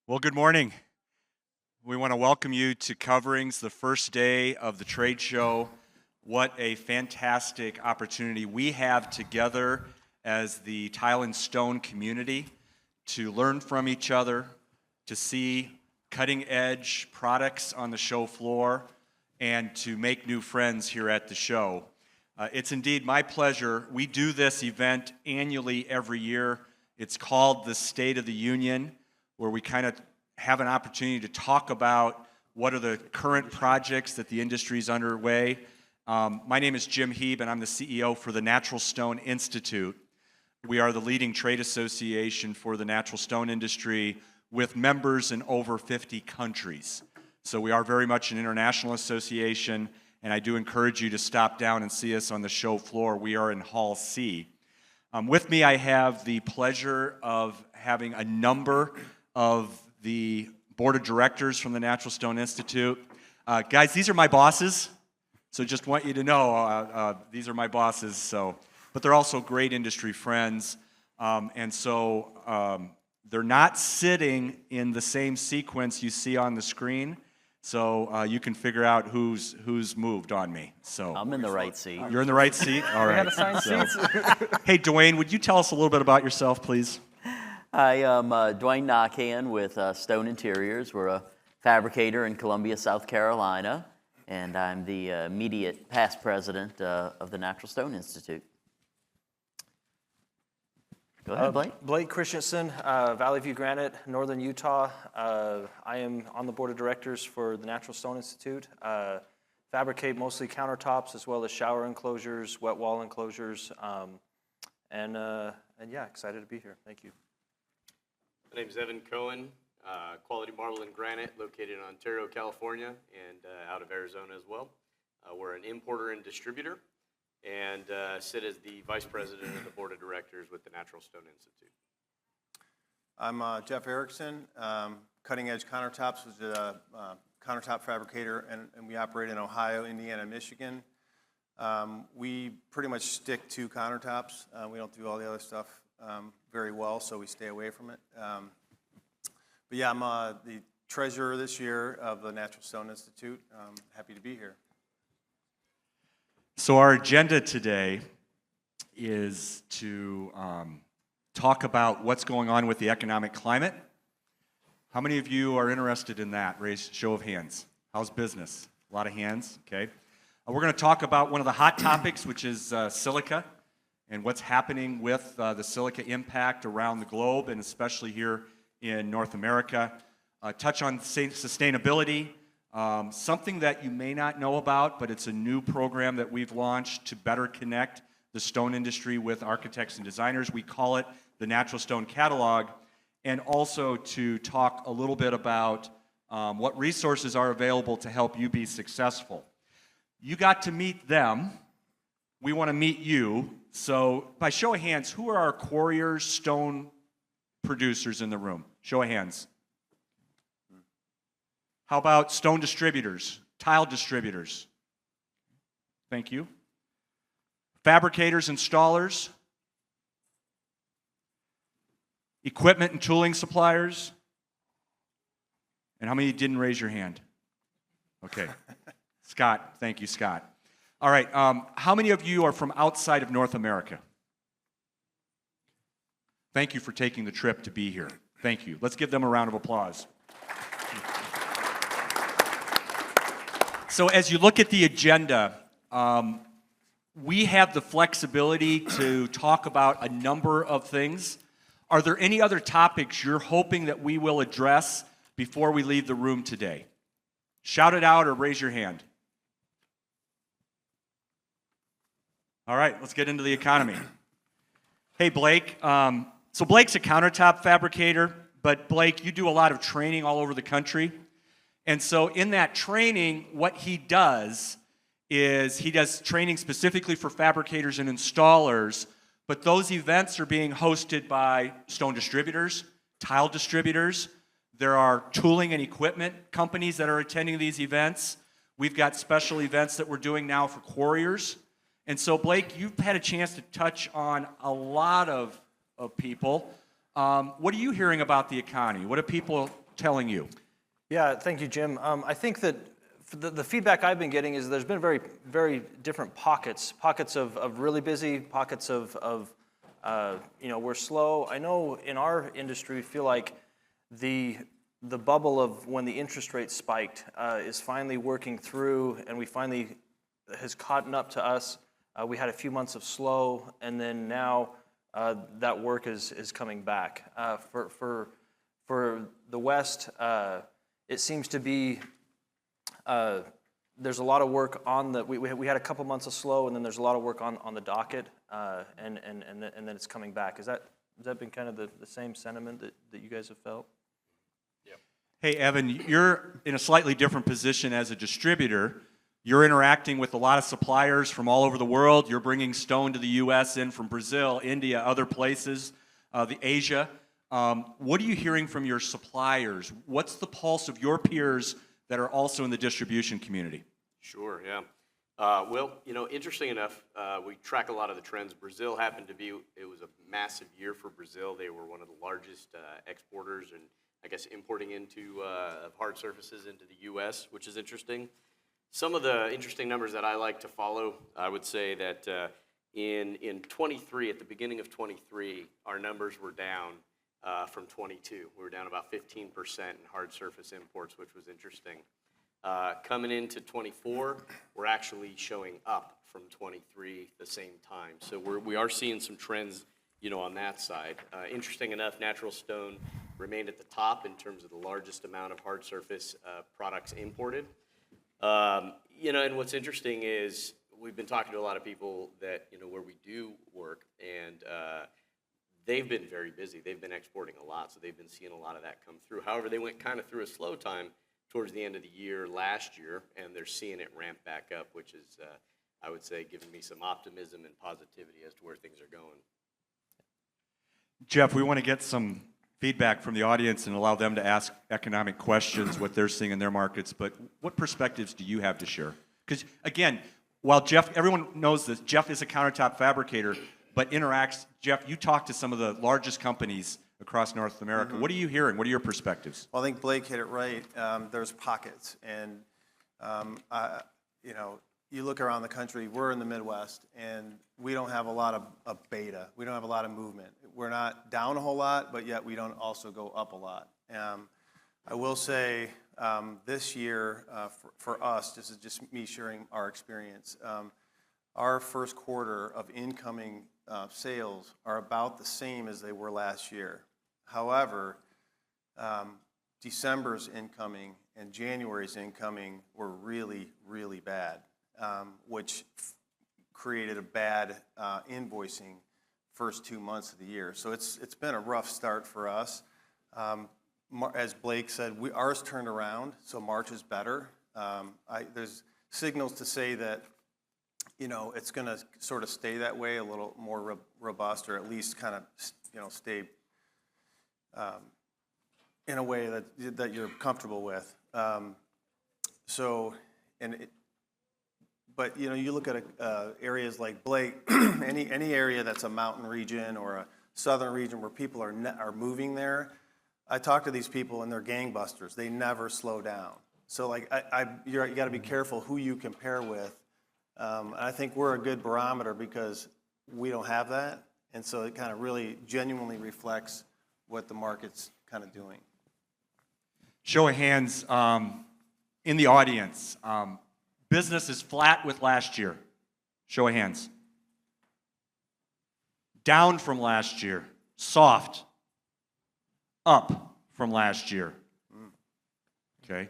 Well, good morning. We want to welcome you to Coverings, the first day of the trade show. What a fantastic opportunity we have together as the tile and stone community to learn from each other, to see cutting-edge products on the show floor, and to make new friends here at the show. It's indeed my pleasure. We do this event annually every year. It's called the State of the Union, where we kind of have an opportunity to talk about what are the current projects that the industry is underway. My name is Jim Hieb, and I'm the CEO for the Natural Stone Institute. We are the leading trade association for the natural stone industry with members in over 50 countries. So we are very much an international association, and I do encourage you to stop down and see us on the show floor. We are in Hall C. With me, I have the pleasure of having a number of the board of directors from the Natural Stone Institute. Guys, these are my bosses, so just want you to know these are my bosses. But they're also great industry friends, and so they're not sitting in the same sequence you see on the screen. So you can figure out who's moved on me. So I'm in the right seat. You're in the right seat? All right. We had assigned seats. Hey, Duane, would you tell us a little bit about yourself, please? I am Duane Naquin with Stone Interiors. We're a fabricator in Columbia, South Carolina, and I'm the immediate past president of the Natural Stone Institute. Go ahead, Blake. Blake Christensen, Valley View Granite, Northern Utah. I am on the board of directors for the Natural Stone Institute. Fabricate mostly countertops as well as shower enclosures, wet wall enclosures, and yeah, excited to be here. Thank you. My name is Cohen, Quality Marble and Granite, located in Ontario, California, and out of Arizona as well. We're an importer and distributor, and sit as the vice president of the board of directors with the Natural Stone Institute. I'm Jeff Erickson, Cutting Edge Countertops, was a countertop fabricator, and we operate in Ohio, Indiana, Michigan. We pretty much stick to countertops. We don't do all the other stuff very well, so we stay away from it. But yeah, I'm the treasurer this year of the Natural Stone Institute. Happy to be here. So our agenda today is to talk about what's going on with the economic climate. How many of you are interested in that? Raise show of hands. How's business? A lot of hands, okay. We're going to talk about one of the hot topics, which is silica, and what's happening with the silica impact around the globe, and especially here in North America. Touch on sustainability, something that you may not know about, but it's a new program that we've launched to better connect the stone industry with architects and designers. We call it the Natural Stone Catalog, and also to talk a little bit about what resources are available to help you be successful. You got to meet them. We want to meet you. So by show of hands, who are our quarriers, stone producers in the room? Show of hands. How about stone distributors, tile distributors? Thank you. Fabricators, installers, equipment and tooling suppliers. And how many didn't raise your hand? Okay. Scott, thank you, Scott. All right, how many of you are from outside of North America? Thank you for taking the trip to be here. Thank you. Let's give them a round of applause. So as you look at the agenda, we have the flexibility to talk about a number of things. Are there any other topics you're hoping that we will address before we leave the room today? Shout it out or raise your hand. All right, let's get into the economy. Hey, Blake. So Blake's a countertop fabricator, but Blake, you do a lot of training all over the country. And so in that training, what he does is he does training specifically for fabricators and installers, but those events are being hosted by stone distributors, tile distributors. There are tooling and equipment companies that are attending these events. We've got special events that we're doing now for quarriers. And so, Blake, you've had a chance to touch on a lot of people. What are you hearing about the economy? What do people telling you? Yeah, thank you, Jim. I think that the feedback I've been getting is there's been very, very different pockets of really busy, pockets of we're slow. I know in our industry, we feel like the bubble of when the interest rate spiked is finally working through, and we finally has caught up to us. We had a few months of slow, and then now that work is coming back. For the West, it seems to be there's a lot of work on the. We had a couple months of slow, and then there's a lot of work on the docket, and then it's coming back. Has that been kind of the same sentiment that you guys have felt? Hey, Evan, you're in a slightly different position as a distributor. You're interacting with a lot of suppliers from all over the world. You're bringing stone to the U.S. in from Brazil, India, other places, Asia. What are you hearing from your suppliers? What's the pulse of your peers that are also in the distribution community? Sure, yeah. Well, interesting enough, we track a lot of the trends. Brazil happened to be, it was a massive year for Brazil. They were one of the largest exporters and I guess importing into hard surfaces into the U.S., which is interesting. Some of the interesting numbers that I like to follow, I would say that in 23, at the beginning of 23, our numbers were down from 22. We were down about 15% in hard surface imports, which was interesting. Coming into 24, we're actually showing up from 23 the same time. So we are seeing some trends, on that side. Interesting enough, natural stone remained at the top in terms of the largest amount of hard surface products imported. And what's interesting is we've been talking to a lot of people that, where we do work, and they've been very busy. They've been exporting a lot, so they've been seeing a lot of that come through. However, they went kind of through a slow time towards the end of the year last year, and they're seeing it ramp back up, which is, I would say, giving me some optimism and positivity as to where things are going. Jeff, we want to get some feedback from the audience and allow them to ask economic questions, what they're seeing in their markets, but what perspectives do you have to share? Because, again, while Jeff, everyone knows this, Jeff is a countertop fabricator, but Jeff, you talk to some of the largest companies across North America. Mm-hmm. What are you hearing? What are your perspectives? Well, I think Blake hit it right. There's pockets, and you look around the country, we're in the Midwest, and we don't have a lot of beta. We don't have a lot of movement. We're not down a whole lot, but yet we don't also go up a lot. I will say this year, for us, this is just me sharing our experience, our first quarter of incoming sales are about the same as they were last year. However, December's incoming and January's incoming were really, really bad, which created a bad invoicing first 2 months of the year. So it's been a rough start for us. As Blake said, ours turned around, so March is better. There's signals to say that it's going to sort of stay that way, a little more robust, or at least kind of stay in a way that you're comfortable with. But you look at areas like Blake, any area that's a mountain region or a southern region where people are moving there. I talk to these people and they're gangbusters. They never slow down. So you got to be careful who you compare with. I think we're a good barometer because we don't have that, and so it kind of really genuinely reflects what the market's kind of doing. Show of hands in the audience. Business is flat with last year. Show of hands. Down from last year. Soft. Up from last year. Okay.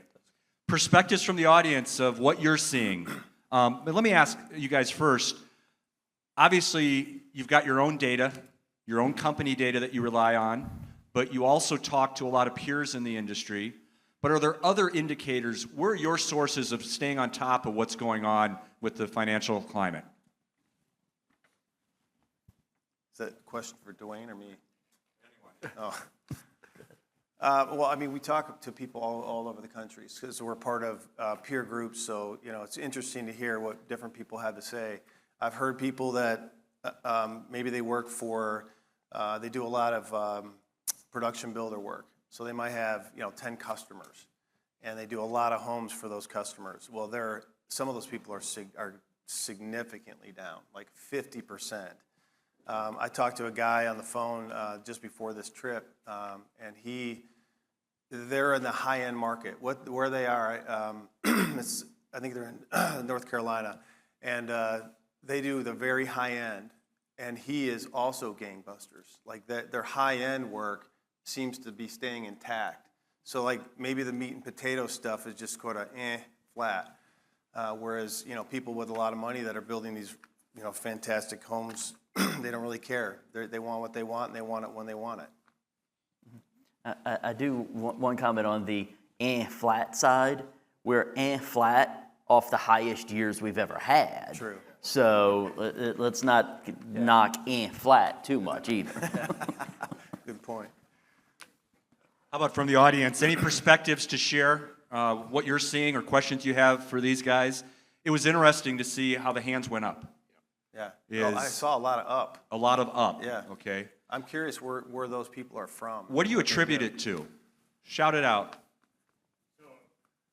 Perspectives from the audience of what you're seeing. But let me ask you guys first. Obviously, you've got your own data, your own company data that you rely on, but you also talk to a lot of peers in the industry. But are there other indicators? Where are your sources of staying on top of what's going on with the financial climate? Is that a question for Duane or me? Anyone. Oh. Well, I mean, we talk to people all over the country because we're part of peer groups, so it's interesting to hear what different people have to say. I've heard people that maybe they work for, they do a lot of production builder work. So they might have, 10 customers, and they do a lot of homes for those customers. Well, some of those people are significantly down, like 50%. I talked to a guy on the phone just before this trip, and they're in the high-end market. Where they are, I think they're in North Carolina, and they do the very high-end, and he is also gangbusters. Like their high-end work seems to be staying intact. So like maybe the meat and potato stuff is just kind of flat, whereas people with a lot of money that are building these fantastic homes, they don't really care. They want what they want, and they want it when they want it. I do one comment on the flat side. We're flat off the highest years we've ever had. True. So let's not knock flat too much either. Good point. How about from the audience? Any perspectives to share, what you're seeing or questions you have for these guys? It was interesting to see how the hands went up. Yeah. Well, I saw a lot of up. A lot of up. Yeah. Okay. I'm curious where those people are from. What do you attribute it to? Shout it out. So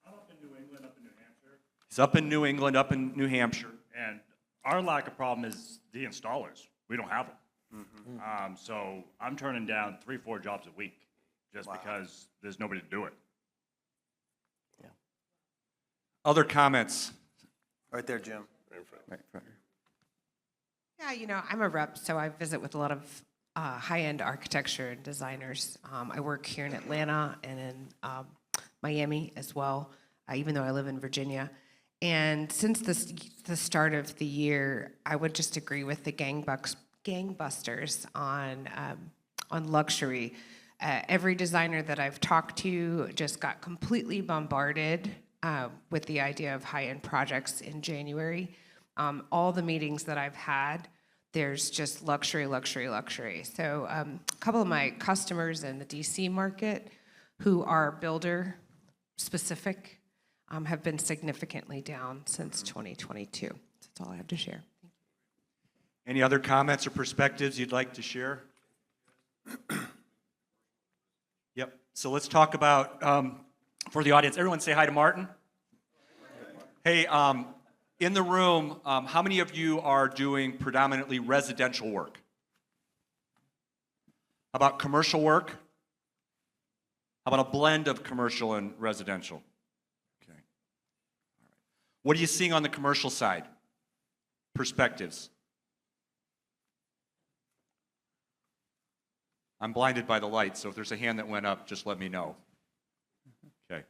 I'm up in New England, up in New Hampshire, He's up in New England, up in New Hampshire. and our lack of problem is the installers. We don't have them. So I'm turning down 3-4 jobs a week just because there's nobody to do it. Other comments? Right there, Jim. Yeah, I'm a rep, so I visit with a lot of high-end architecture and designers. I work here in Atlanta and in Miami as well, even though I live in Virginia. And since the start of the year, I would just agree with the gangbusters on luxury. Every designer that I've talked to just got completely bombarded with the idea of high-end projects in January. All the meetings that I've had, there's just luxury, luxury, luxury. So a couple of my customers in the DC market who are builder specific have been significantly down since 2022. That's all I have to share. Any other comments or perspectives you'd like to share? Yep. So let's talk about, for the audience, everyone say hi to Martin. Hey, in the room, how many of you are doing predominantly residential work? How about commercial work? How about a blend of commercial and residential? Okay. All right. What are you seeing on the commercial side? Perspectives. I'm blinded by the light, so if there's a hand that went up, just let me know. Okay.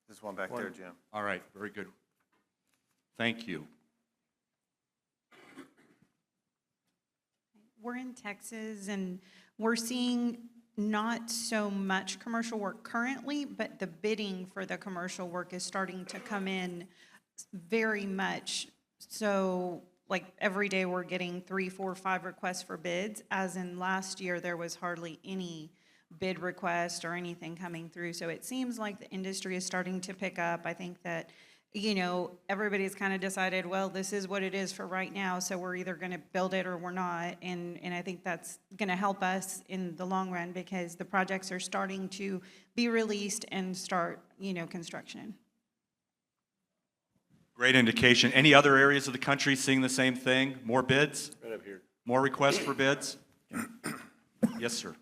This one back there, Jim. All right, very good. Thank you. We're in Texas, and we're seeing not so much commercial work currently, but the bidding for the commercial work is starting to come in very much. So, like every day we're getting 3, 4, 5 requests for bids, as in last year there was hardly any bid request or anything coming through. So it seems like the industry is starting to pick up. I think that, everybody's kind of decided, well, this is what it is for right now, so we're either going to build it or we're not. And I think that's going to help us in the long run because the projects are starting to be released and start, construction. Great indication. Any other areas of the country seeing the same thing? More bids? Right up here. More requests for bids? Yes, sir.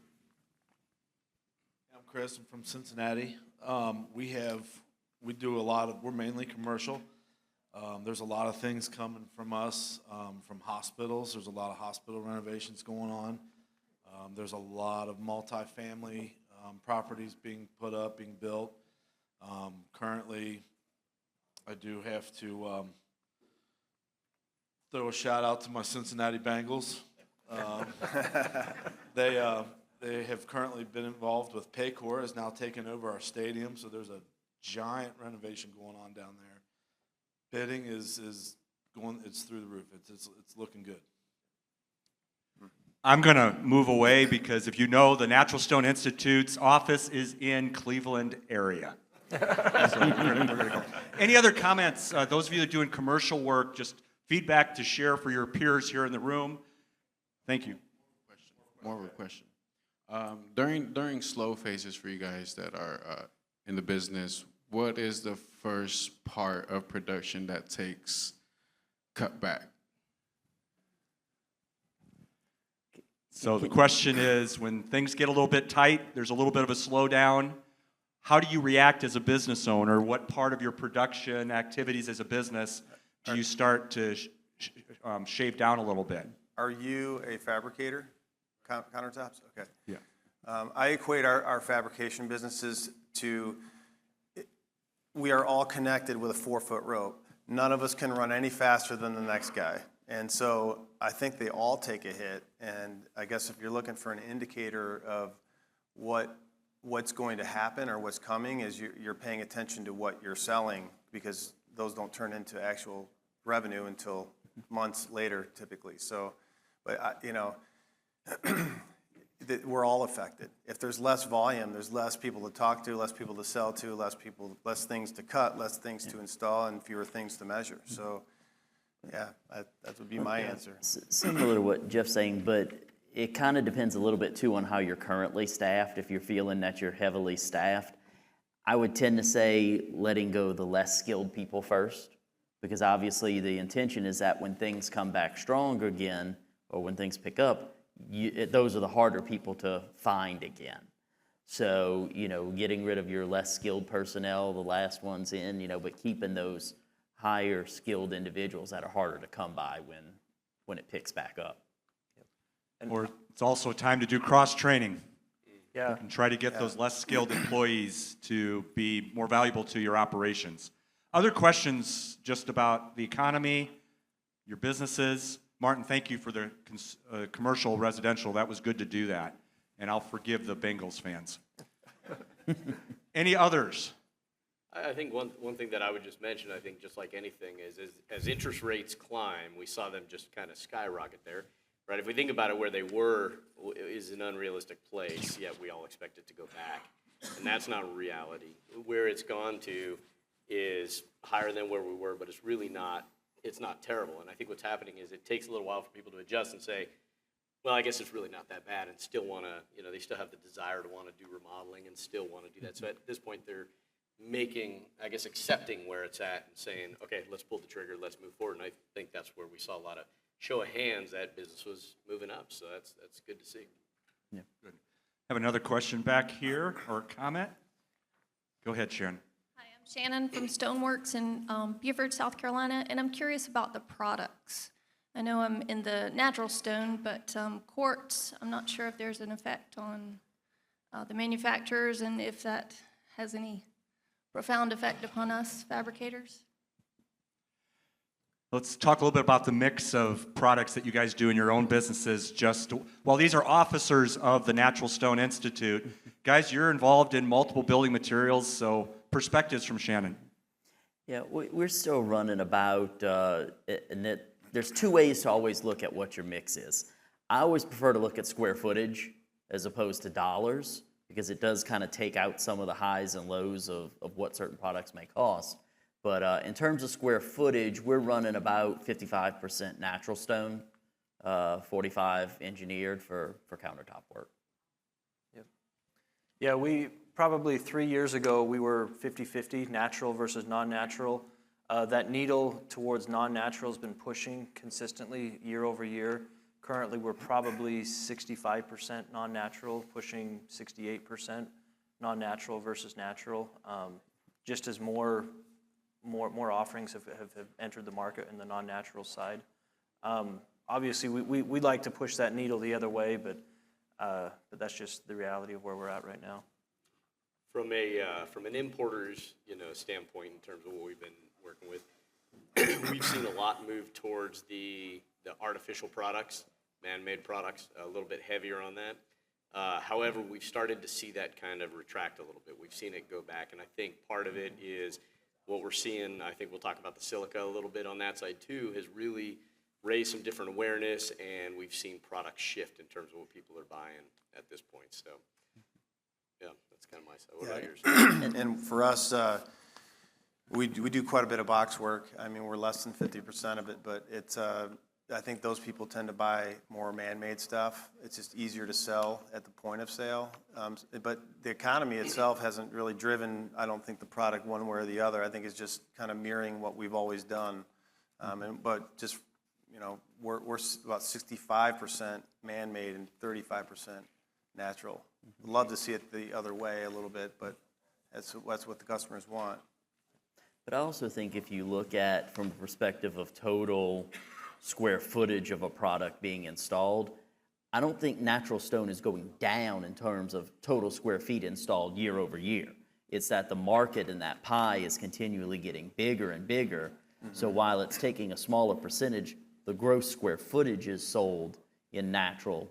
I'm Chris. I'm from Cincinnati. We're mainly commercial. There's a lot of things coming from us, from hospitals. There's a lot of hospital renovations going on. There's a lot of multifamily properties being put up, being built. Currently, I do have to throw a shout out to my Cincinnati Bengals. They have currently been involved with Paycor, has now taken over our stadium, so there's a giant renovation going on down there. Bidding is going, it's through the roof. It's looking good. I'm going to move away because if you know, the Natural Stone Institute's office is in Cleveland area. So we're gonna go. Any other comments? Those of you that are doing commercial work, just feedback to share for your peers here in the room. Thank you. More of a question. During slow phases for you guys that are in the business, what is the first part of production that takes cut back? So the question is, when things get a little bit tight, there's a little bit of a slowdown, how do you react as a business owner? What part of your production activities as a business do you start to shave down a little bit? Are you a fabricator? Countertops? Okay. Yeah. I equate our fabrication businesses to, we are all connected with a 4-foot rope. None of us can run any faster than the next guy. And so I think they all take a hit. And I guess if you're looking for an indicator of what's going to happen or what's coming, is you're paying attention to what you're selling, because those don't turn into actual revenue until months later, typically. So, but we're all affected. If there's less volume, there's less people to talk to, less people to sell to, less things to cut, less things to install, and fewer things to measure. So, yeah, that would be my answer. Similar to what Jeff's saying, but it kind of depends a little bit too on how you're currently staffed. If you're feeling that you're heavily staffed, I would tend to say letting go of the less skilled people first, because obviously the intention is that when things come back strong again, or when things pick up, those are the harder people to find again. So, getting rid of your less skilled personnel, the last ones in, but keeping those higher skilled individuals that are harder to come by when it picks back up. Or it's also time to do cross-training. Yeah. And try to get those less skilled employees to be more valuable to your operations. Other questions just about the economy, your businesses? Martin, thank you for the commercial residential. That was good to do that. And I'll forgive the Bengals fans. Any others? I think one thing that I would just mention, I think just like anything, is as interest rates climb, we saw them just kind of skyrocket there, right? If we think about it, where they were is an unrealistic place, yet we all expect it to go back. And that's not reality. Where it's gone to is higher than where we were, but it's really not, it's not terrible. And I think what's happening is it takes a little while for people to adjust and say, well, I guess it's really not that bad, and still want to, they still have the desire to want to do remodeling and still want to do that. So at this point, they're accepting where it's at and saying, okay, let's pull the trigger, let's move forward. And I think that's where we saw a lot of show of hands that business was moving up. So that's good to see. Yeah. Good. Have another question back here or comment? Go ahead, Sharon. Hi, I'm Shannon from Stoneworks in Beaufort, South Carolina, and I'm curious about the products. I know I'm in the natural stone, but quartz, I'm not sure if there's an effect on the manufacturers and if that has any profound effect upon us fabricators. Let's talk a little bit about the mix of products that you guys do in your own businesses. These are officers of the Natural Stone Institute. Guys, you're involved in multiple building materials, so perspectives from Shannon. Yeah, we're still running about, there's two ways to always look at what your mix is. I always prefer to look at square footage as opposed to dollars, because it does kind of take out some of the highs and lows of what certain products may cost. But in terms of square footage, we're running about 55% natural stone, 45 engineered for countertop work. Yep. Yeah, we probably 3 years ago, we were 50-50, natural versus non-natural. That needle towards non-natural has been pushing consistently year over year. Currently, we're probably 65% non-natural, pushing 68% non-natural versus natural. Just as more offerings have entered the market in the non-natural side. Obviously, we'd like to push that needle the other way, but that's just the reality of where we're at right now. From an importer's standpoint, in terms of what we've been working with, we've seen a lot move towards the artificial products, man-made products, a little bit heavier on that. However, we've started to see that kind of retract a little bit. We've seen it go back, and I think part of it is what we're seeing. I think we'll talk about the silica a little bit on that side too, has really raised some different awareness, and we've seen products shift in terms of what people are buying at this point. So, yeah, that's kind of my side. What about yours? And for us, we do quite a bit of box work. I mean, we're less than 50% of it, but it's I think those people tend to buy more man-made stuff. It's just easier to sell at the point of sale. But the economy itself hasn't really driven, I don't think, the product one way or the other. I think it's just kind of mirroring what we've always done. But just, you know, we're about 65% man-made and 35% natural. I'd love to see it the other way a little bit, but that's what the customers want. But I also think if you look at from the perspective of total square footage of a product being installed, I don't think natural stone is going down in terms of total square feet installed year over year. It's that the market and that pie is continually getting bigger and bigger. So while it's taking a smaller percentage, the gross square footages sold in natural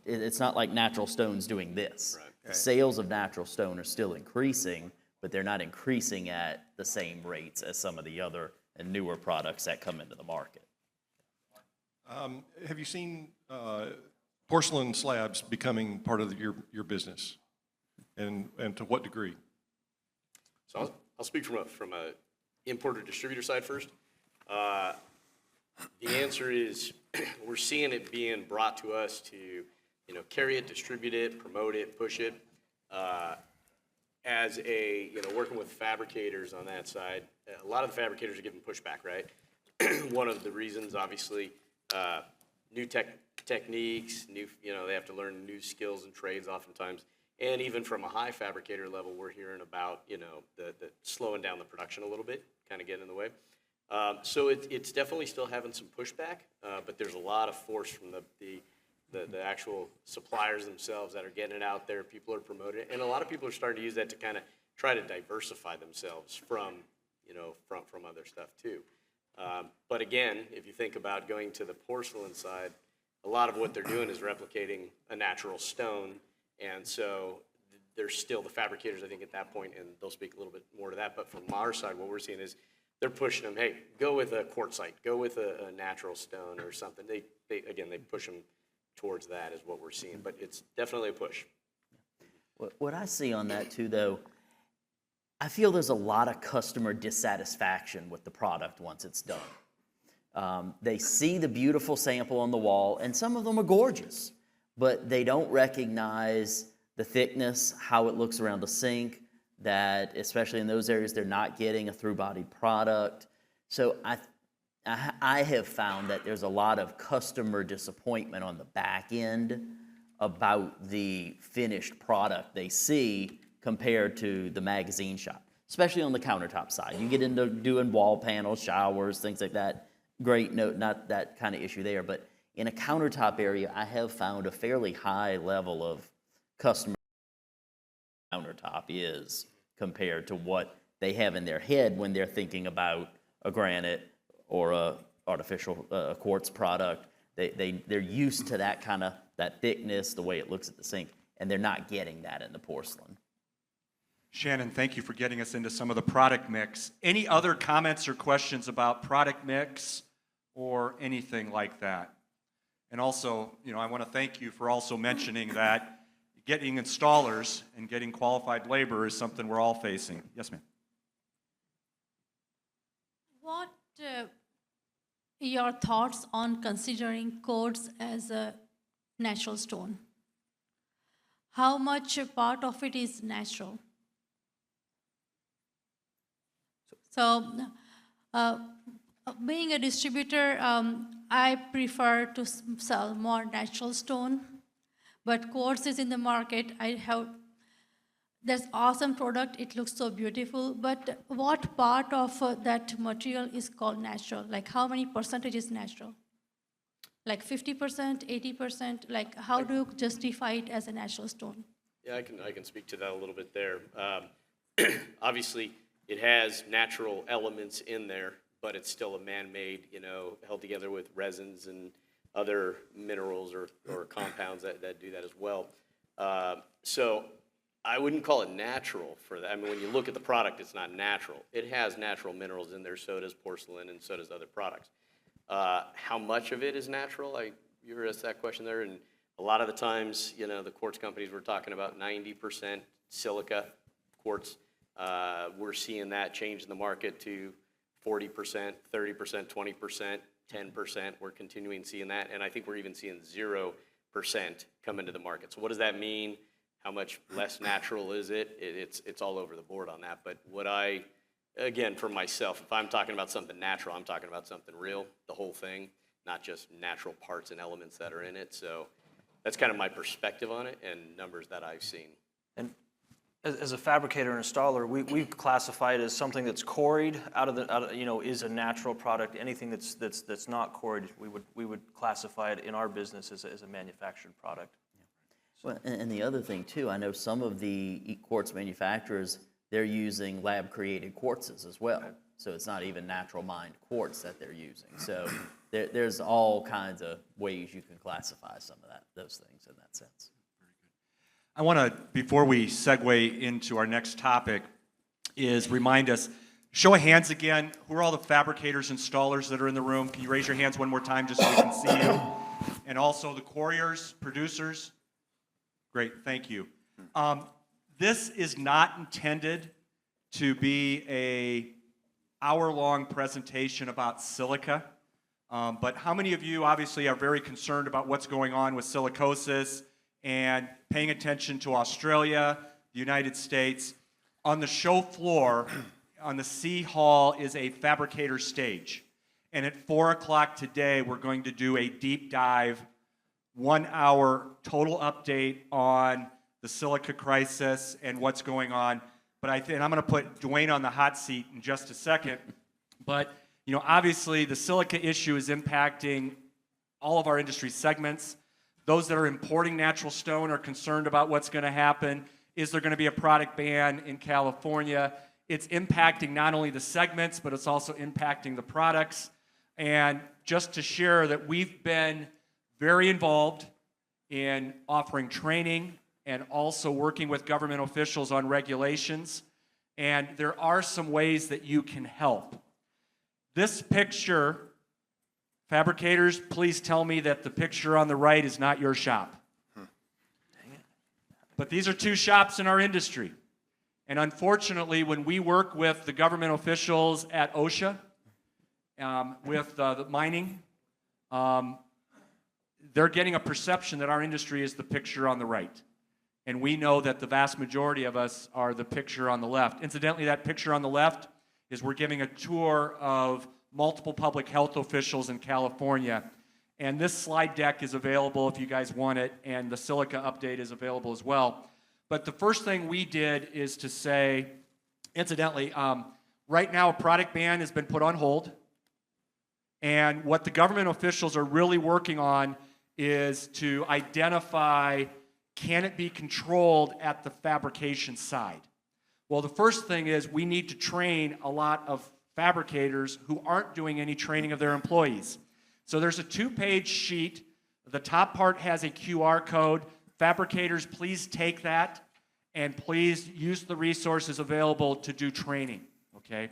it's not like natural stone's doing this. Right. The sales of natural stone are still increasing, but they're not increasing at the same rates as some of the other and newer products that come into the market. Have you seen porcelain slabs becoming part of your business, and to what degree? So I'll speak from a importer distributor side first. The answer is we're seeing it being brought to us to, you know, carry it, distribute it, promote it, push it. As a, you know, working with fabricators on that side, a lot of the fabricators are giving pushback, right? One of the reasons, obviously, new techniques, you know, they have to learn new skills and trades oftentimes. And even from a high fabricator level, we're hearing about, you know, the slowing down the production a little bit, kind of getting in the way. So it's definitely still having some pushback, but there's a lot of force from the actual suppliers themselves that are getting it out there. People are promoting it, and a lot of people are starting to use that to kind of try to diversify themselves from, you know, from other stuff too. But again, if you think about going to the porcelain side, a lot of what they're doing is replicating a natural stone, and so there's still the fabricators, I think, at that point, and they'll speak a little bit more to that. But from our side, what we're seeing is they're pushing them. Hey, go with a quartzite, go with a natural stone or something. They push them towards that is what we're seeing, but it's definitely a push. What I see on that too, though, I feel there's a lot of customer dissatisfaction with the product once it's done. They see the beautiful sample on the wall, and some of them are gorgeous, but they don't recognize the thickness, how it looks around the sink, that especially in those areas they're not getting a through-body product. So I have found that there's a lot of customer disappointment on the back end about the finished product they see compared to the magazine shop, especially on the countertop side. You get into doing wall panels, showers, things like that. Great, no, not that kind of issue there. But in a countertop area, I have found a fairly high level of customer countertop is compared to what they have in their head when they're thinking about a granite or a artificial quartz product. They're used to that kind of, that thickness, the way it looks at the sink, and they're not getting that in the porcelain. Shannon, thank you for getting us into some of the product mix. Any other comments or questions about product mix or anything like that? And also, you know, I want to thank you for also mentioning that getting installers and getting qualified labor is something we're all facing. Yes, ma'am. What your thoughts on considering quartz as a natural stone? How much a part of it is natural? So, being a distributor, I prefer to sell more natural stone, but quartz is in the market. There's awesome product, it looks so beautiful, but what part of that material is called natural? Like how many percentage is natural? Like 50%, 80%? Like how do you justify it as a natural stone? Yeah, I can speak to that a little bit there. Obviously, it has natural elements in there, but it's still a man-made, you know, held together with resins and other minerals or compounds that do that as well. So I wouldn't call it natural for that. I mean, when you look at the product, it's not natural. It has natural minerals in there, so does porcelain and so does other products. How much of it is natural? You were asked that question there, and a lot of the times, you know, the quartz companies were talking about 90% silica quartz. We're seeing that change in the market to 40%, 30%, 20%. 10%. We're continuing seeing that, and I think we're even seeing 0% come into the market. So what does that mean? How much less natural is it? It's all over the board on that. But what again, for myself, if I'm talking about something natural, I'm talking about something real, the whole thing, not just natural parts and elements that are in it. So that's kind of my perspective on it and numbers that I've seen. And as a fabricator and installer, we classify it as something that's quarried is a natural product. Anything that's not quarried, we would classify it in our business as a manufactured product. Well, and the other thing too, I know some of the quartz manufacturers, they're using lab-created quartzes as well. Okay. So it's not even natural mined quartz that they're using. So there's all kinds of ways you can classify some of those things in that sense. I want to, before we segue into our next topic, is remind us, show of hands again, who are all the fabricators, installers that are in the room? Can you raise your hands one more time just so we can see you? And also the quarriers, producers? Great, thank you. This is not intended to be a hour-long presentation about silica, but how many of you obviously are very concerned about what's going on with silicosis and paying attention to Australia, the United States? On the show floor, on the C Hall, is a fabricator stage. And at 4 o'clock today, we're going to do a deep dive, 1 hour total update on the silica crisis and what's going on. But and I'm going to put Duane on the hot seat in just a second. But obviously the silica issue is impacting all of our industry segments. Those that are importing natural stone are concerned about what's going to happen. Is there going to be a product ban in California? It's impacting not only the segments, but it's also impacting the products. And just to share that we've been very involved in offering training and also working with government officials on regulations. And there are some ways that you can help. This picture, fabricators, please tell me that the picture on the right is not your shop. But these are two shops in our industry. And unfortunately, when we work with the government officials at OSHA, with the mining, they're getting a perception that our industry is the picture on the right. And we know that the vast majority of us are the picture on the left. Incidentally, that picture on the left is we're giving a tour of multiple public health officials in California. And this slide deck is available if you guys want it, and the silica update is available as well. But the first thing we did is to say, incidentally, right now a product ban has been put on hold. And what the government officials are really working on is to identify, can it be controlled at the fabrication side? Well, the first thing is we need to train a lot of fabricators who aren't doing any training of their employees. So there's a 2-page sheet. The top part has a QR code. Fabricators, please take that and please use the resources available to do training, okay?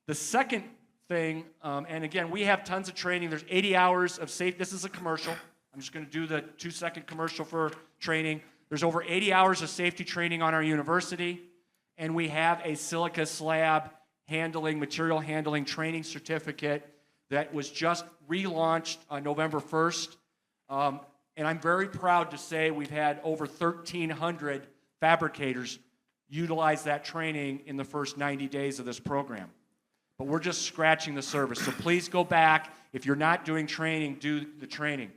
The second thing, and again, we have tons of training. There's 80 hours of safe. This is a commercial. I'm just going to do the 2-second commercial for training. There's over 80 hours of safety training on our university, and we have a silica slab material handling training certificate that was just relaunched on November 1st. And I'm very proud to say we've had over 1,300 fabricators utilize that training in the first 90 days of this program. But we're just scratching the surface. So please go back. If you're not doing training, do the training.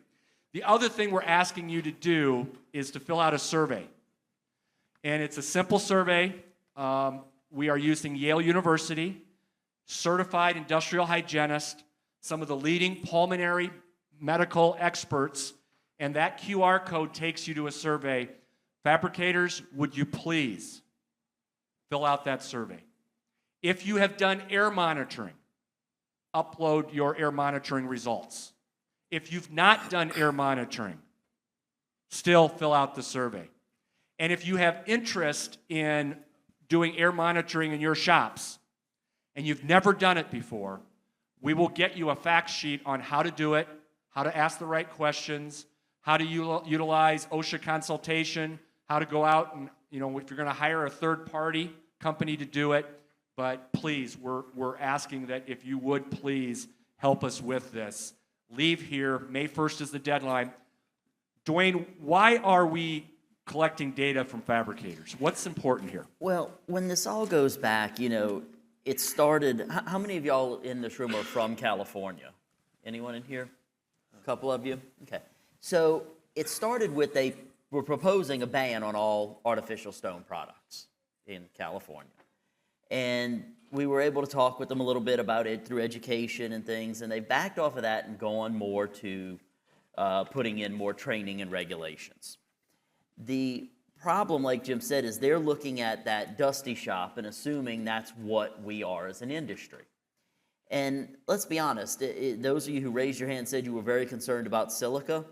The other thing we're asking you to do is to fill out a survey. And it's a simple survey. We are using Yale University, certified industrial hygienist, some of the leading pulmonary medical experts, and that QR code takes you to a survey. Fabricators, would you please fill out that survey? If you have done air monitoring, upload your air monitoring results. If you've not done air monitoring, still fill out the survey. And if you have interest in doing air monitoring in your shops, and you've never done it before, we will get you a fact sheet on how to do it, how to ask the right questions, how to utilize OSHA consultation, how to go out and, if you're going to hire a third-party company to do it. But please, we're asking that if you would please help us with this. Leave here, May 1st is the deadline. Duane, why are we collecting data from fabricators? What's important here? Well, when this all goes back, it started, how many of y'all in this room are from California? Anyone in here? A couple of you? Okay. So it started with they were proposing a ban on all artificial stone products in California. And we were able to talk with them a little bit about it through education and things, and they backed off of that and gone more to putting in more training and regulations. The problem, like Jim said, is they're looking at that dusty shop and assuming that's what we are as an industry. And let's be honest, those of you who raised your hand said you were very concerned about silica.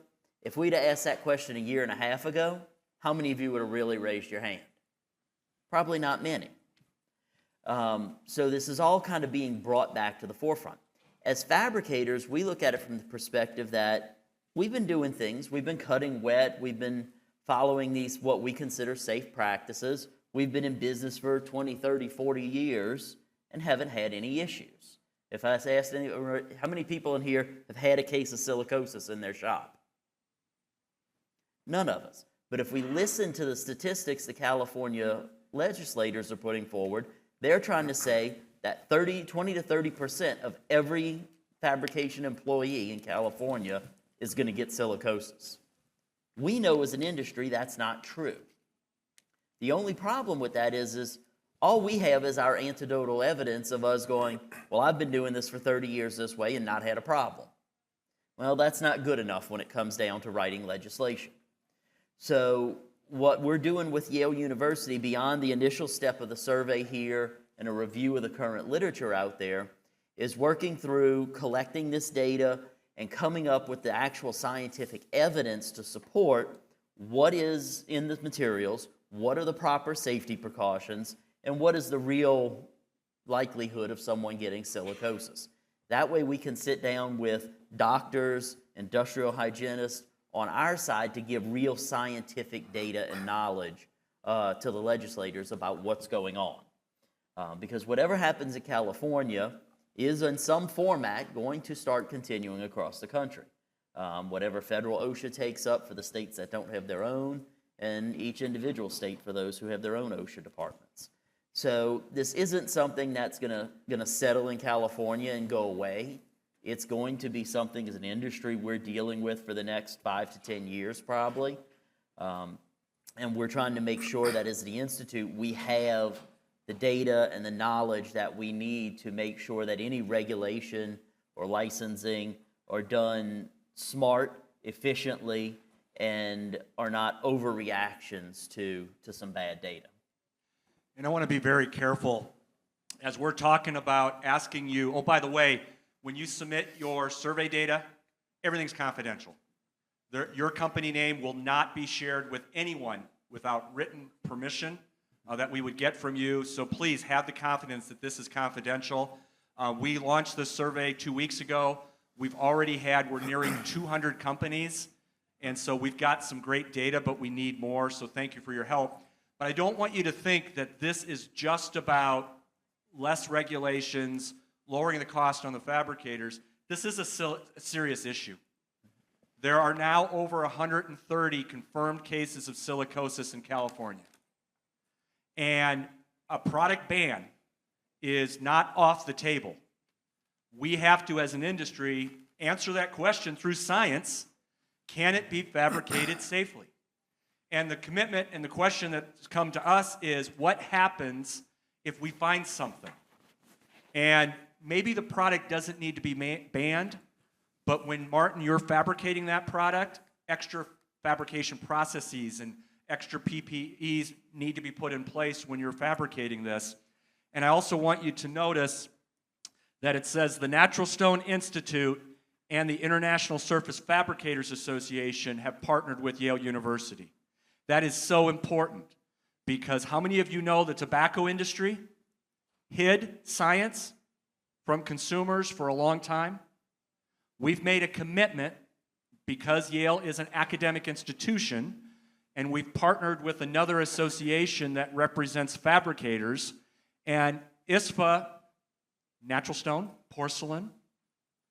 If we'd have asked that question a year and a half ago, how many of you would have really raised your hand? Probably not many. So this is all kind of being brought back to the forefront. As fabricators, we look at it from the perspective that we've been doing things. We've been cutting wet. We've been following these, what we consider safe practices. We've been in business for 20, 30, 40 years and haven't had any issues. If I asked how many people in here have had a case of silicosis in their shop? None of us. But if we listen to the statistics the California legislators are putting forward, they're trying to say that 20 to 30% of every fabrication employee in California is going to get silicosis. We know as an industry that's not true. The only problem with that is all we have is our anecdotal evidence of us going, well, I've been doing this for 30 years this way and not had a problem. Well, that's not good enough when it comes down to writing legislation. So what we're doing with Yale University, beyond the initial step of the survey here and a review of the current literature out there, is working through collecting this data and coming up with the actual scientific evidence to support what is in the materials, what are the proper safety precautions, and what is the real likelihood of someone getting silicosis. That way we can sit down with doctors, industrial hygienists on our side to give real scientific data and knowledge to the legislators about what's going on. Because whatever happens in California is in some format going to start continuing across the country. Whatever federal OSHA takes up for the states that don't have their own, and each individual state for those who have their own OSHA departments. So this isn't something that's gonna settle in California and go away. It's going to be something as an industry we're dealing with for the next 5 to 10 years probably. And we're trying to make sure that as the Institute we have the data and the knowledge that we need to make sure that any regulation or licensing are done smart, efficiently, and are not overreactions to some bad data. And I want to be very careful as we're talking about asking you, oh, by the way, when you submit your survey data, everything's confidential. Your company name will not be shared with anyone without written permission that we would get from you. So please have the confidence that this is confidential. We launched this survey 2 weeks ago. We're nearing 200 companies. And so we've got some great data, but we need more. So thank you for your help. But I don't want you to think that this is just about less regulations, lowering the cost on the fabricators. This is a serious issue. There are now over 130 confirmed cases of silicosis in California. And a product ban is not off the table. We have to, as an industry, answer that question through science. Can it be fabricated safely? And the commitment and the question that's come to us is, what happens if we find something? And maybe the product doesn't need to be banned, but when, Martin, you're fabricating that product, extra fabrication processes and extra PPEs need to be put in place when you're fabricating this. And I also want you to notice that it says the Natural Stone Institute and the International Surface Fabricators Association have partnered with Yale University. That is so important because how many of you know the tobacco industry hid science from consumers for a long time? We've made a commitment because Yale is an academic institution and we've partnered with another association that represents fabricators, and ISFA, natural stone, porcelain,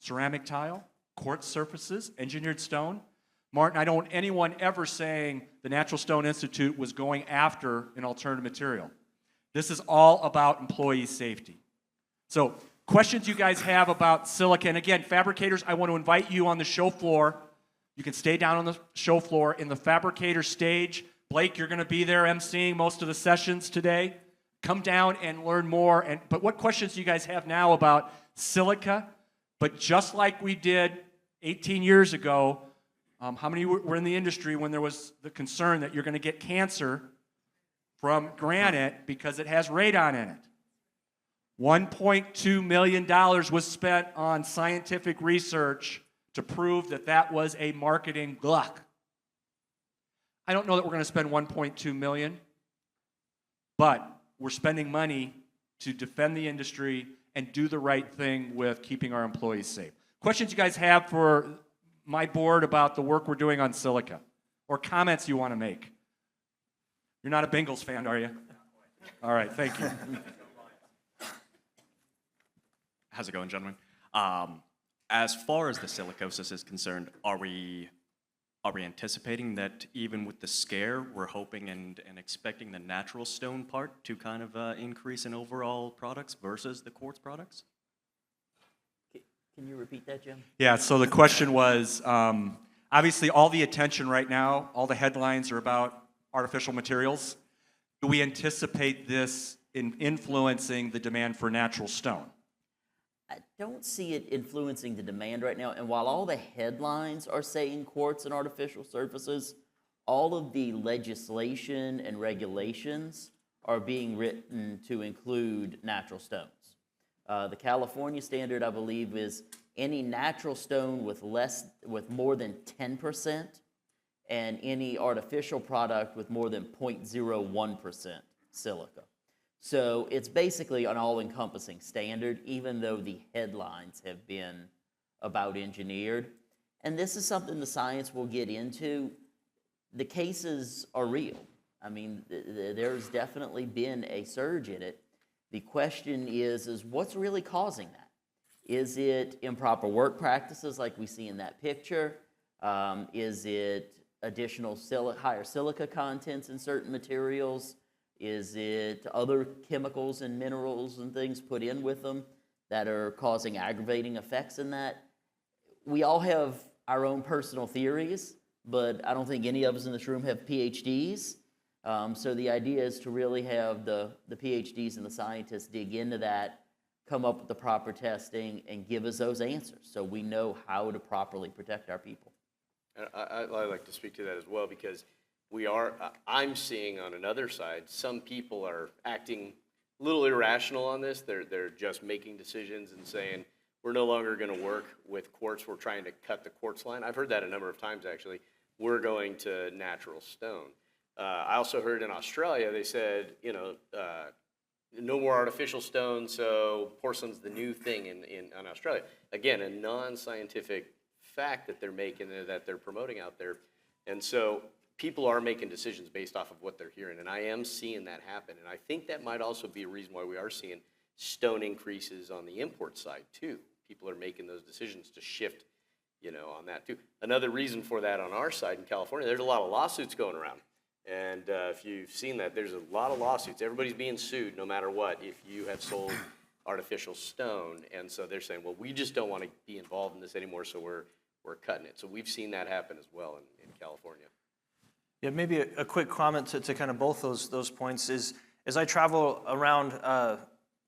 ceramic tile, quartz surfaces, engineered stone. Martin, I don't want anyone ever saying the Natural Stone Institute was going after an alternative material. This is all about employee safety. So, questions you guys have about silica, and again, fabricators, I want to invite you on the show floor. You can stay down on the show floor in the fabricator stage. Blake, you're going to be there emceeing most of the sessions today. Come down and learn more. But what questions do you guys have now about silica? But just like we did 18 years ago, how many were in the industry when there was the concern that you're going to get cancer from granite because it has radon in it? $1.2 million was spent on scientific research to prove that that was a marketing gluck. I don't know that we're going to spend $1.2 million, but we're spending money to defend the industry and do the right thing with keeping our employees safe. Questions you guys have for my board about the work we're doing on silica, or comments you want to make? You're not a Bengals fan, are you? All right, thank you. How's it going, gentlemen? As far as the silicosis is concerned, are we anticipating that even with the scare, we're hoping and expecting the natural stone part to kind of increase in overall products versus the quartz products? Can you repeat that, Jim? Yeah, so the question was, obviously all the attention right now, all the headlines are about artificial materials. Do we anticipate this in influencing the demand for natural stone? I don't see it influencing the demand right now. And while all the headlines are saying quartz and artificial surfaces, all of the legislation and regulations are being written to include natural stones. The California standard, I believe, is any natural stone with more than 10%, and any artificial product with more than 0.01% silica. So it's basically an all-encompassing standard, even though the headlines have been about engineered. And this is something the science will get into. The cases are real. I mean, there's definitely been a surge in it. The question is what's really causing that? Is it improper work practices like we see in that picture? Is it additional higher silica contents in certain materials? Is it other chemicals and minerals and things put in with them that are causing aggravating effects in that? We all have our own personal theories, but I don't think any of us in this room have PhDs. So the idea is to really have the PhDs and the scientists dig into that, come up with the proper testing, and give us those answers so we know how to properly protect our people. I'd like to speak to that as well, because I'm seeing on another side, some people are acting a little irrational on this. They're just making decisions and saying, we're no longer going to work with quartz. We're trying to cut the quartz line. I've heard that a number of times, actually. We're going to natural stone. I also heard in Australia, they said, no more artificial stone, so porcelain's the new thing in Australia. Again, a non-scientific fact that they're making, that they're promoting out there. And so people are making decisions based off of what they're hearing, and I am seeing that happen. And I think that might also be a reason why we are seeing stone increases on the import side, too. People are making those decisions to shift, on that, too. Another reason for that on our side in California, there's a lot of lawsuits going around. And if you've seen that, there's a lot of lawsuits. Everybody's being sued no matter what if you have sold artificial stone. And so they're saying, well, we just don't want to be involved in this anymore, so we're cutting it. So we've seen that happen as well in California. Yeah, maybe a quick comment to kind of both those points is, as I travel around,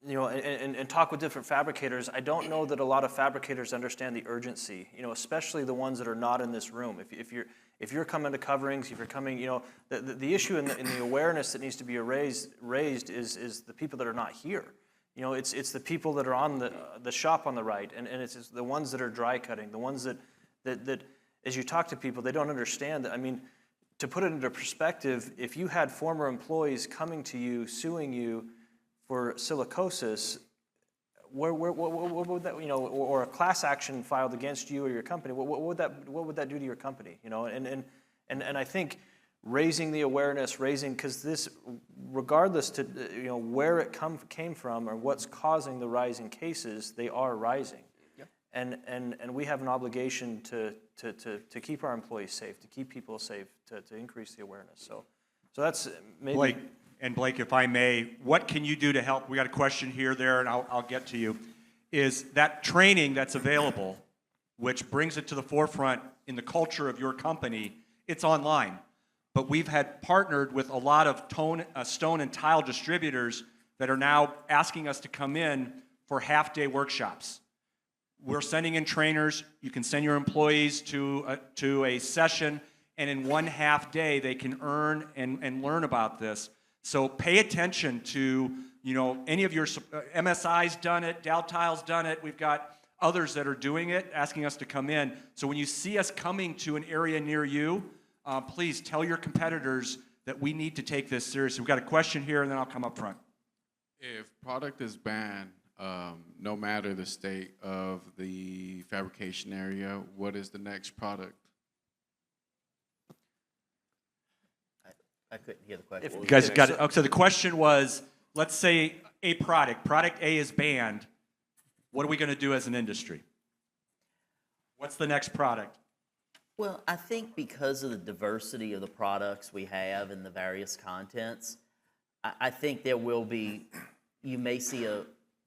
and talk with different fabricators, I don't know that a lot of fabricators understand the urgency, especially the ones that are not in this room. If you're coming to coverings, if you're coming, the issue in the awareness that needs to be raised is the people that are not here. It's the people that are on the shop on the right, and it's the ones that are dry cutting, the ones that as you talk to people, they don't understand that. I mean, to put it into perspective, if you had former employees coming to you, suing you for silicosis, what would that, or a class action filed against you or your company, what would that do to your company? And I think raising the awareness, because this, regardless to where it came from or what's causing the rise in cases, they are rising. Yep. And we have an obligation to keep our employees safe, to keep people safe, to increase the awareness. So that's maybe. Blake, if I may, what can you do to help? We got a question here, there, and I'll get to you. Is that training that's available, which brings it to the forefront in the culture of your company, it's online. But we've had partnered with a lot of stone and tile distributors that are now asking us to come in for half-day workshops. We're sending in trainers. You can send your employees to a session, and in one half day, they can earn and learn about this. So pay attention to, any of your, MSI's done it, Dow Tile's done it. We've got others that are doing it, asking us to come in. So when you see us coming to an area near you, please tell your competitors that we need to take this seriously. We've got a question here, and then I'll come up front. If product is banned, no matter the state of the fabrication area, what is the next product? I couldn't hear the question. You guys got it. So the question was, let's say a product A is banned. What are we going to do as an industry? What's the next product? Well, I think because of the diversity of the products we have and the various contents, I think there will be, you may see a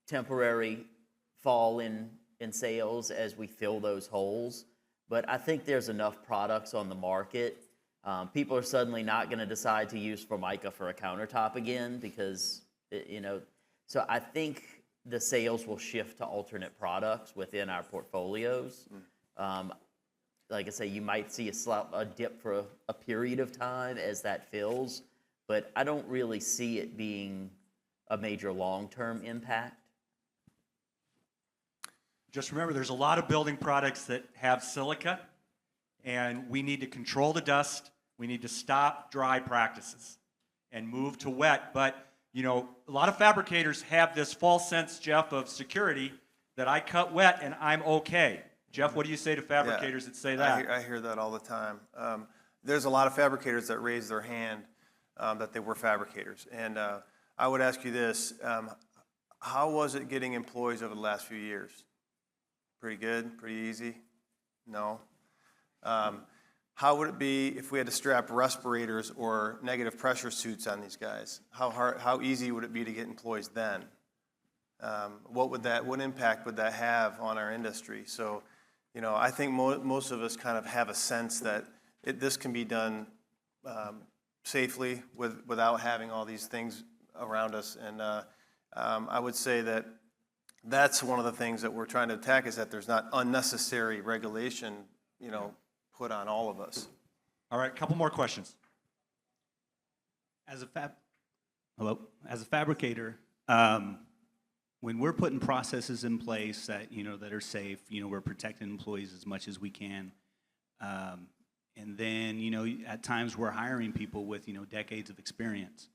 temporary fall in sales as we fill those holes. But I think there's enough products on the market. People are suddenly not going to decide to use Formica for a countertop again because, so I think the sales will shift to alternate products within our portfolios. Like I say, you might see a dip for a period of time as that fills, but I don't really see it being a major long-term impact. Just remember, there's a lot of building products that have silica, and we need to control the dust. We need to stop dry practices and move to wet. But, a lot of fabricators have this false sense, Jeff, of security that I cut wet and I'm okay. Jeff, what do you say to fabricators that say that? I hear that all the time. There's a lot of fabricators that raise their hand that they were fabricators. And I would ask you this, how was it getting employees over the last few years? Pretty good? Pretty easy? No? How would it be if we had to strap respirators or negative pressure suits on these guys? How easy would it be to get employees then? What impact would that have on our industry? So, I think most of us kind of have a sense that this can be done safely without having all these things around us. And I would say that that's one of the things that we're trying to attack, is that there's not unnecessary regulation, put on all of us. All right, a couple more questions. As a fabricator, when we're putting processes in place that that are safe, we're protecting employees as much as we can, and then at times we're hiring people with decades of experience,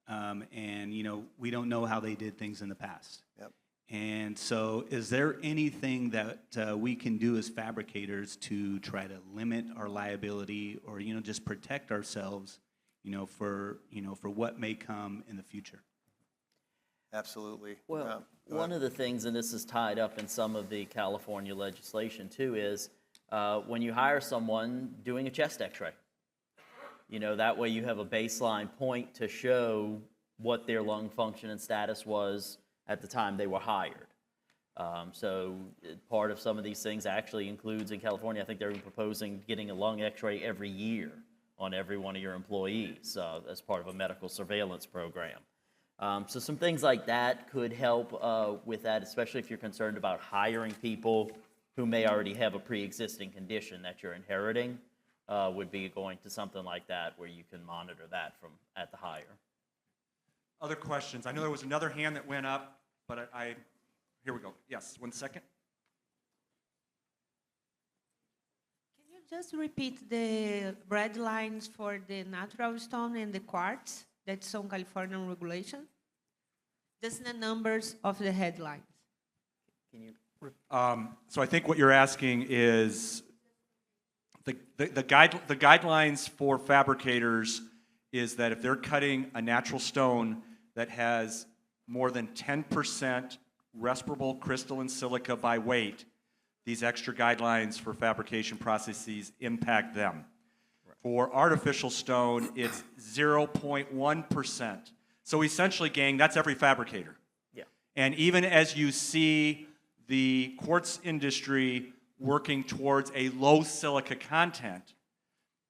and we don't know how they did things in the past. Yep. And so, is there anything that we can do as fabricators to try to limit our liability, or just protect ourselves, for what may come in the future? Absolutely. Well, one of the things, and this is tied up in some of the California legislation too, is when you hire someone, doing a chest x-ray. That way you have a baseline point to show what their lung function and status was at the time they were hired. So part of some of these things actually includes, in California, I think they're proposing getting a lung x-ray every year on every one of your employees as part of a medical surveillance program. So some things like that could help with that, especially if you're concerned about hiring people who may already have a pre-existing condition that you're inheriting, would be going to something like that where you can monitor that from at the hire. Other questions? I know there was another hand that went up, but here we go. Yes, 1 second. Can you just repeat the red lines for the natural stone and the quartz? That's on California regulation. Just the numbers of the headlines. Can you? So I think what you're asking is the guidelines for fabricators is that if they're cutting a natural stone that has more than 10% respirable crystalline silica by weight, these extra guidelines for fabrication processes impact them. For artificial stone, it's 0.1%. So essentially, gang, that's every fabricator. Yeah. And even as you see the quartz industry working towards a low silica content,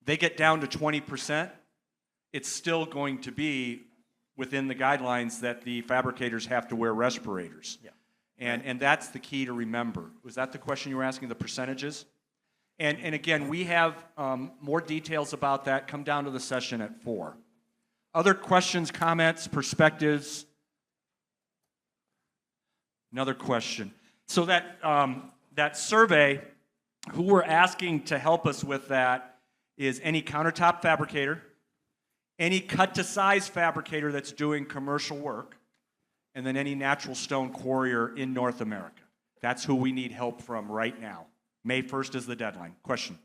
they get down to 20%, it's still going to be within the guidelines that the fabricators have to wear respirators. Yeah. And that's the key to remember. Was that the question you were asking, the percentages? And again, we have more details about that. Come down to the session at 4. Other questions, comments, perspectives? Another question. So that survey, who we're asking to help us with that is any countertop fabricator, any cut-to-size fabricator that's doing commercial work, and then any natural stone quarrier in North America. That's who we need help from right now. May 1st is the deadline. Question?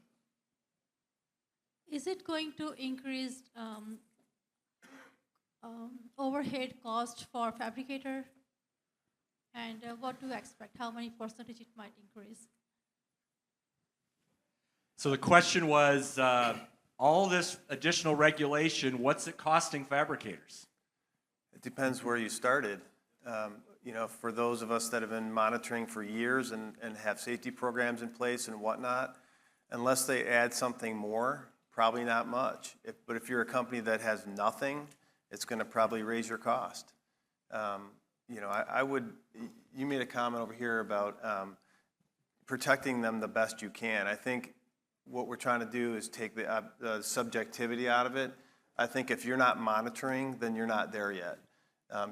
Is it going to increase overhead cost for fabricator? And what do you expect? How many percentage it might increase? So the question was, all this additional regulation, what's it costing fabricators? It depends where you started. You know, for those of us that have been monitoring for years and have safety programs in place and whatnot, unless they add something more, probably not much. But if you're a company that has nothing, it's going to probably raise your cost. You know, I would, you made a comment over here about protecting them the best you can. I think what we're trying to do is take the subjectivity out of it. I think if you're not monitoring, then you're not there yet.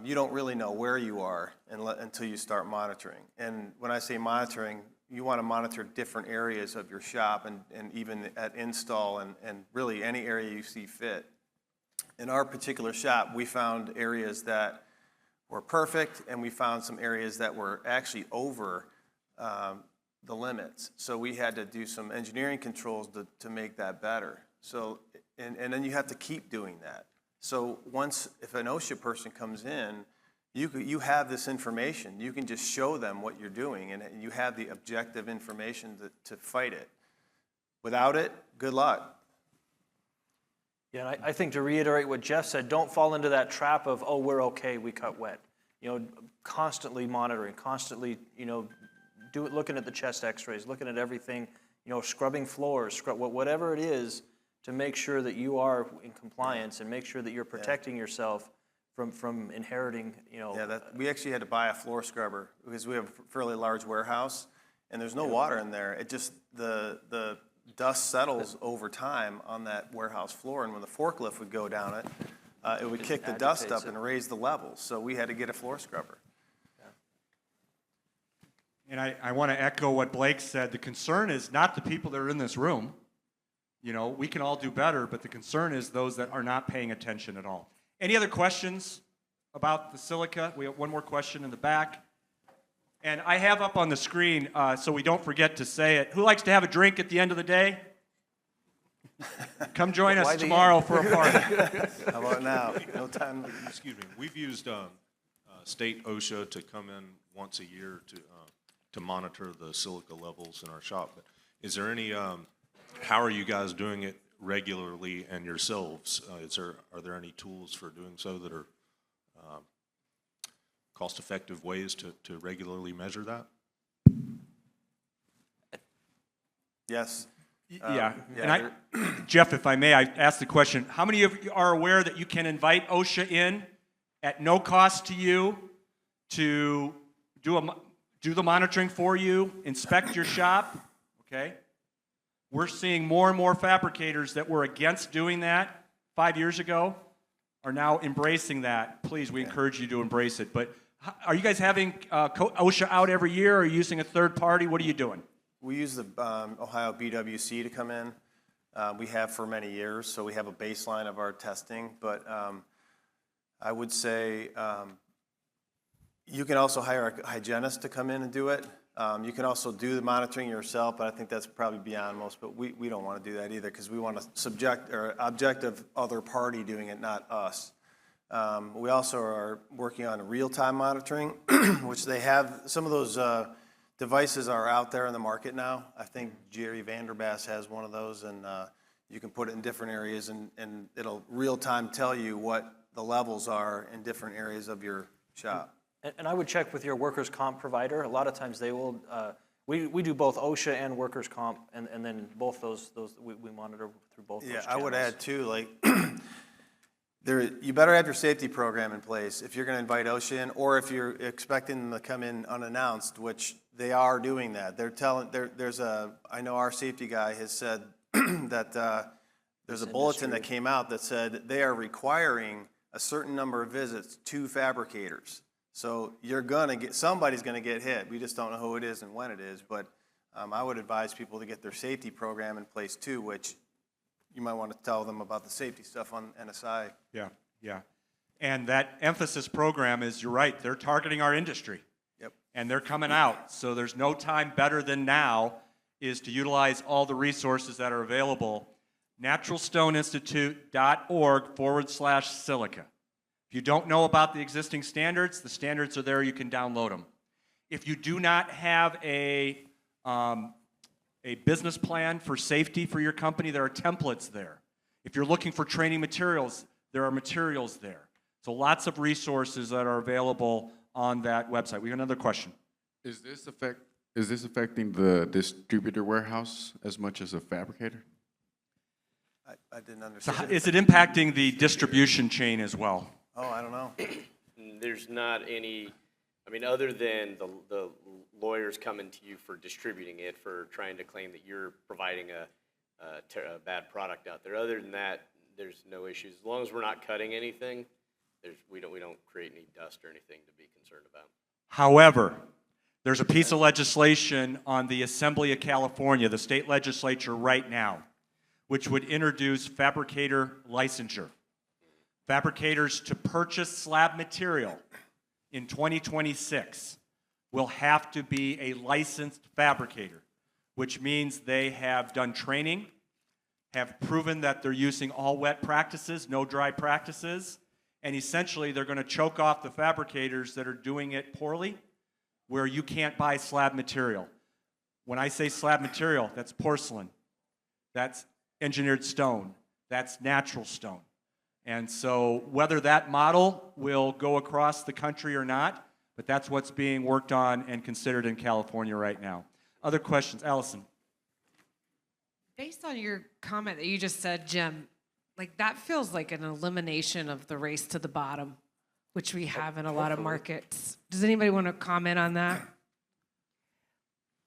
You don't really know where you are until you start monitoring. And when I say monitoring, you want to monitor different areas of your shop and even at install and really any area you see fit. In our particular shop, we found areas that were perfect, and we found some areas that were actually over the limits. So we had to do some engineering controls to make that better. So, and then you have to keep doing that. So if an OSHA person comes in, you have this information. You can just show them what you're doing, and you have the objective information to fight it. Without it, good luck. Yeah, and I think to reiterate what Jeff said, don't fall into that trap of, oh, we're okay, we cut wet. You know, constantly monitoring, constantly, you know, looking at the chest x-rays, looking at everything, you know, scrubbing floors, whatever it is, to make sure that you are in compliance and make sure that you're protecting yourself from inheriting, you know. Yeah, we actually had to buy a floor scrubber because we have a fairly large warehouse, and there's no water in there. It just, the dust settles over time on that warehouse floor, and when the forklift would go down it, it would kick the dust up and raise the levels. So we had to get a floor scrubber. And I want to echo what Blake said. The concern is not the people that are in this room. You know, we can all do better, but the concern is those that are not paying attention at all. Any other questions about the silica? We have one more question in the back. And I have up on the screen, so we don't forget to say it, who likes to have a drink at the end of the day? Come join us tomorrow for a party. How about now? No time. Excuse me. We've used state OSHA to come in once a year to monitor the silica levels in our shop. But is there any? How are you guys doing it regularly and yourselves? Are there any tools for doing so that are cost-effective ways to regularly measure that? Yes. Yeah. And Jeff, if I may, I asked the question, how many of you are aware that you can invite OSHA in at no cost to you to do the monitoring for you, inspect your shop? Okay. We're seeing more and more fabricators that were against doing that 5 years ago are now embracing that. Please, we encourage you to embrace it. But are you guys having OSHA out every year, or are you using a third party? What are you doing? We use the Ohio BWC to come in. We have for many years, so we have a baseline of our testing. But I would say you can also hire a hygienist to come in and do it. You can also do the monitoring yourself, but I think that's probably beyond most. But we don't want to do that either because we want a objective other party doing it, not us. We also are working on real-time monitoring, which they have some of those devices are out there in the market now. I think Jerry Vanderbass has one of those, and you can put it in different areas, and it'll real-time tell you what the levels are in different areas of your shop. And I would check with your workers' comp provider. A lot of times they will, we do both OSHA and workers' comp, and then both those we monitor through both those Yeah, channels. I would add too, like, you better have your safety program in place if you're going to invite OSHA in, or if you're expecting them to come in unannounced, which they are doing that. I know our safety guy has said that there's a bulletin that came out that said they are requiring a certain number of visits to fabricators. So somebody's going to get hit. We just don't know who it is and when it is. But I would advise people to get their safety program in place too, which you might want to tell them about the safety stuff on NSI. Yeah. And that emphasis program is, you're right, they're targeting our industry. Yep. And they're coming out. So there's no time better than now is to utilize all the resources that are available. naturalstoneinstitute.org/silica. If you don't know about the existing standards, the standards are there, you can download them. If you do not have a business plan for safety for your company, there are templates there. If you're looking for training materials, there are materials there. So lots of resources that are available on that website. We have another question. Is this affecting the distributor warehouse as much as a fabricator? I didn't So understand. is it impacting the distribution chain as well? Oh, I don't know. There's not any, I mean, other than the lawyers coming to you for distributing it, for trying to claim that you're providing a bad product out there. Other than that, there's no issues. As long as we're not cutting anything, we don't create any dust or anything to be concerned about. However, there's a piece of legislation on the Assembly of California, the state legislature right now, which would introduce fabricator licensure. Fabricators to purchase slab material in 2026 will have to be a licensed fabricator, which means they have done training, have proven that they're using all wet practices, no dry practices, and essentially they're going to choke off the fabricators that are doing it poorly, where you can't buy slab material. When I say slab material, that's porcelain, that's engineered stone, that's natural stone. And so whether that model will go across the country or not, but that's what's being worked on and considered in California right now. Other questions? Allison. Based on your comment that you just said, Jim, like that feels like an elimination of the race to the bottom, which we have in a lot of markets. Does anybody want to comment on that?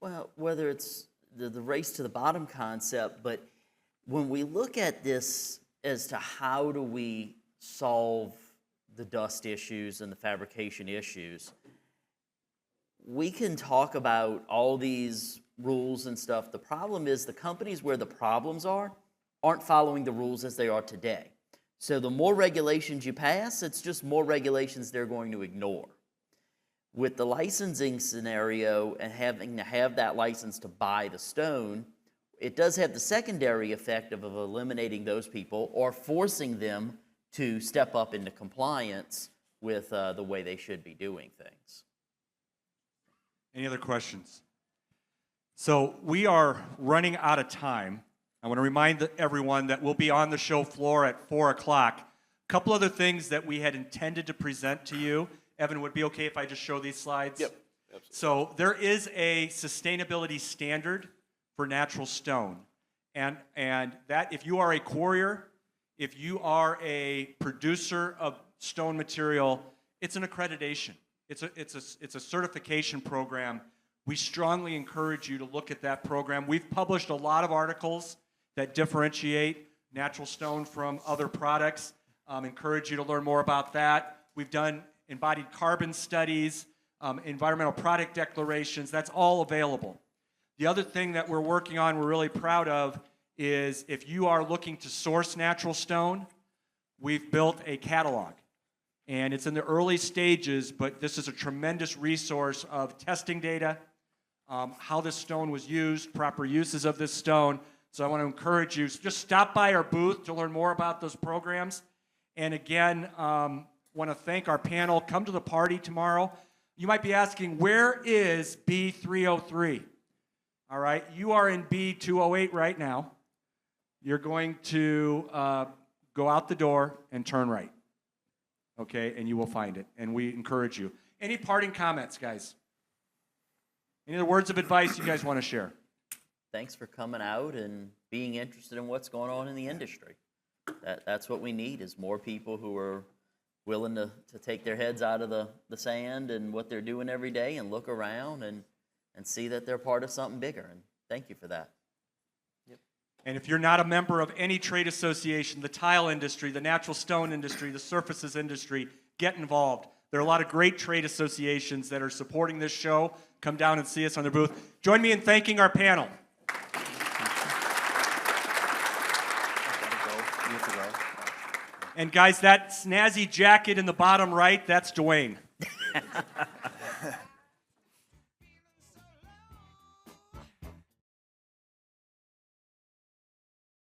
Well, whether it's the race to the bottom concept, but when we look at this as to how do we solve the dust issues and the fabrication issues, we can talk about all these rules and stuff. The problem is the companies where the problems aren't following the rules as they are today. So the more regulations you pass, it's just more regulations they're going to ignore. With the licensing scenario and having to have that license to buy the stone, it does have the secondary effect of eliminating those people or forcing them to step up into compliance with the way they should be doing things. Any other questions? So we are running out of time. I want to remind everyone that we'll be on the show floor at 4 o'clock. A couple other things that we had intended to present to you. Evan, would it be okay if I just show these slides? Yep, absolutely. So there is a sustainability standard for natural stone. And that, if you are a quarrier, if you are a producer of stone material, it's an accreditation. It's a certification program. We strongly encourage you to look at that program. We've published a lot of articles that differentiate natural stone from other products. Encourage you to learn more about that. We've done embodied carbon studies, environmental product declarations. That's all available. The other thing that we're working on, we're really proud of, is if you are looking to source natural stone, we've built a catalog. And it's in the early stages, but this is a tremendous resource of testing data, how this stone was used, proper uses of this stone. So I want to encourage you, just stop by our booth to learn more about those programs. And again, want to thank our panel. Come to the party tomorrow. You might be asking, where is B303? All right, you are in B208 right now. You're going to go out the door and turn right. Okay, and you will find it, and we encourage you. Any parting comments, guys? Any other words of advice you guys want to share? Thanks for coming out and being interested in what's going on in the industry. That's what we need, is more people who are willing to take their heads out of the sand and what they're doing every day and look around and see that they're part of something bigger. And thank you for that. And if you're not a member of any trade association, the tile industry, the natural stone industry, the surfaces industry, get involved. There are a lot of great trade associations that are supporting this show. Come down and see us on their booth. Join me in thanking our panel. And guys, that snazzy jacket in the bottom right, that's Duane.